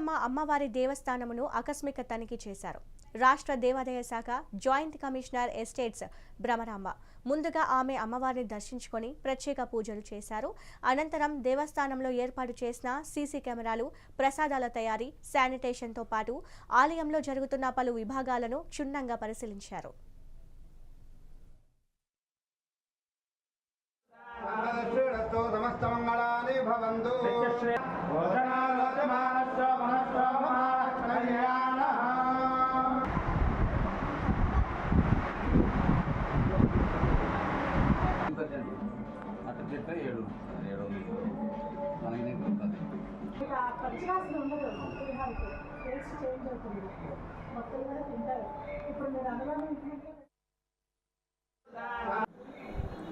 తిరుపతమ్మ అమ్మవారి దేవస్థానమును ఆకస్మిక తనిఖీ చేశారు. రాష్ట్ర దేవాదాయ శాఖ జాయింట్ కమిషనర్ ఎస్టేట్స్ భ్రమరాంబ ముందుగా ఆమె అమ్మవారిని దర్శించుకొని ప్రత్యేక పూజలు చేశారు. అనంతరం దేవస్థానంలో ఏర్పాటు చేసిన సీసీ కెమెరాలు, ప్రసాదాల తయారీ, శానిటేషన్తో పాటు ఆలయంలో జరుగుతున్న పలు విభాగాలను క్షుణ్ణంగా పరిశీలించారు.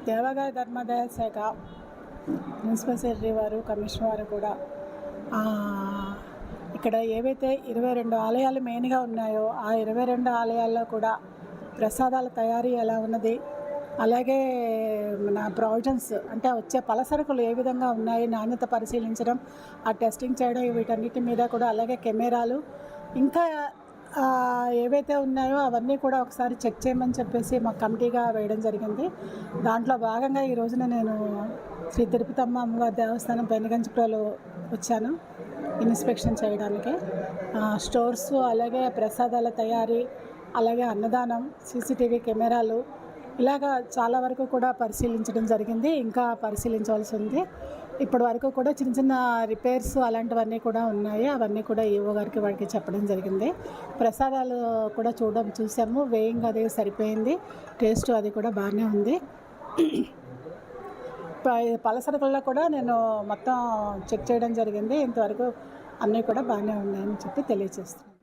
దేవాదాయ ధర్మాదాయ శాఖ మున్సిపల్ సెక్రటరీ వారు, కమిషనర్ వారు కూడా ఇక్కడ ఏవైతే 22 ఆలయాలు మెయిన్గా ఉన్నాయో ఆ 22 ఆలయాల్లో కూడా ప్రసాదాల తయారీ ఎలా ఉన్నది, అలాగే మన ప్రావిజన్స్ అంటే వచ్చే పలసరుకులు ఏ విధంగా ఉన్నాయి, నాణ్యత పరిశీలించడం, ఆ టెస్టింగ్ చేయడం, వీటన్నిటి మీద కూడా అలాగే కెమెరాలు ఇంకా ఏవైతే ఉన్నాయో అవన్నీ కూడా ఒకసారి చెక్ చేయమని చెప్పేసి మా కమిటీగా వేయడం జరిగింది. దాంట్లో భాగంగా ఈ రోజున నేను శ్రీ తిరుపతమ్మ అమ్మవారి దేవస్థానం పెనుగంచిప్రోలు వచ్చాను ఇన్స్పెక్షన్ చేయడానికి. స్టోర్స్, అలాగే ప్రసాదాల తయారీ, అలాగే అన్నదానం, సీసీటీవీ కెమెరాలు ఇలాగా చాలా వరకు కూడా పరిశీలించడం జరిగింది. ఇంకా పరిశీలించవలసి ఉంది. ఇప్పటి వరకు కూడా చిన్న చిన్న రిపేర్స్ అలాంటివన్నీ కూడా ఉన్నాయి. అవన్నీ కూడా ఈఓ గారికి వాడికి చెప్పడం జరిగింది. ప్రసాదాలు కూడా చూసాము. వేయింగ్ అది సరిపోయింది. టేస్ట్ అది కూడా బాగానే ఉంది. పలసరకుల్లో కూడా నేను మొత్తం చెక్ చేయడం జరిగింది. ఇంతవరకు అన్నీ కూడా బాగానే ఉన్నాయని చెప్పి తెలియజేస్తున్నాను.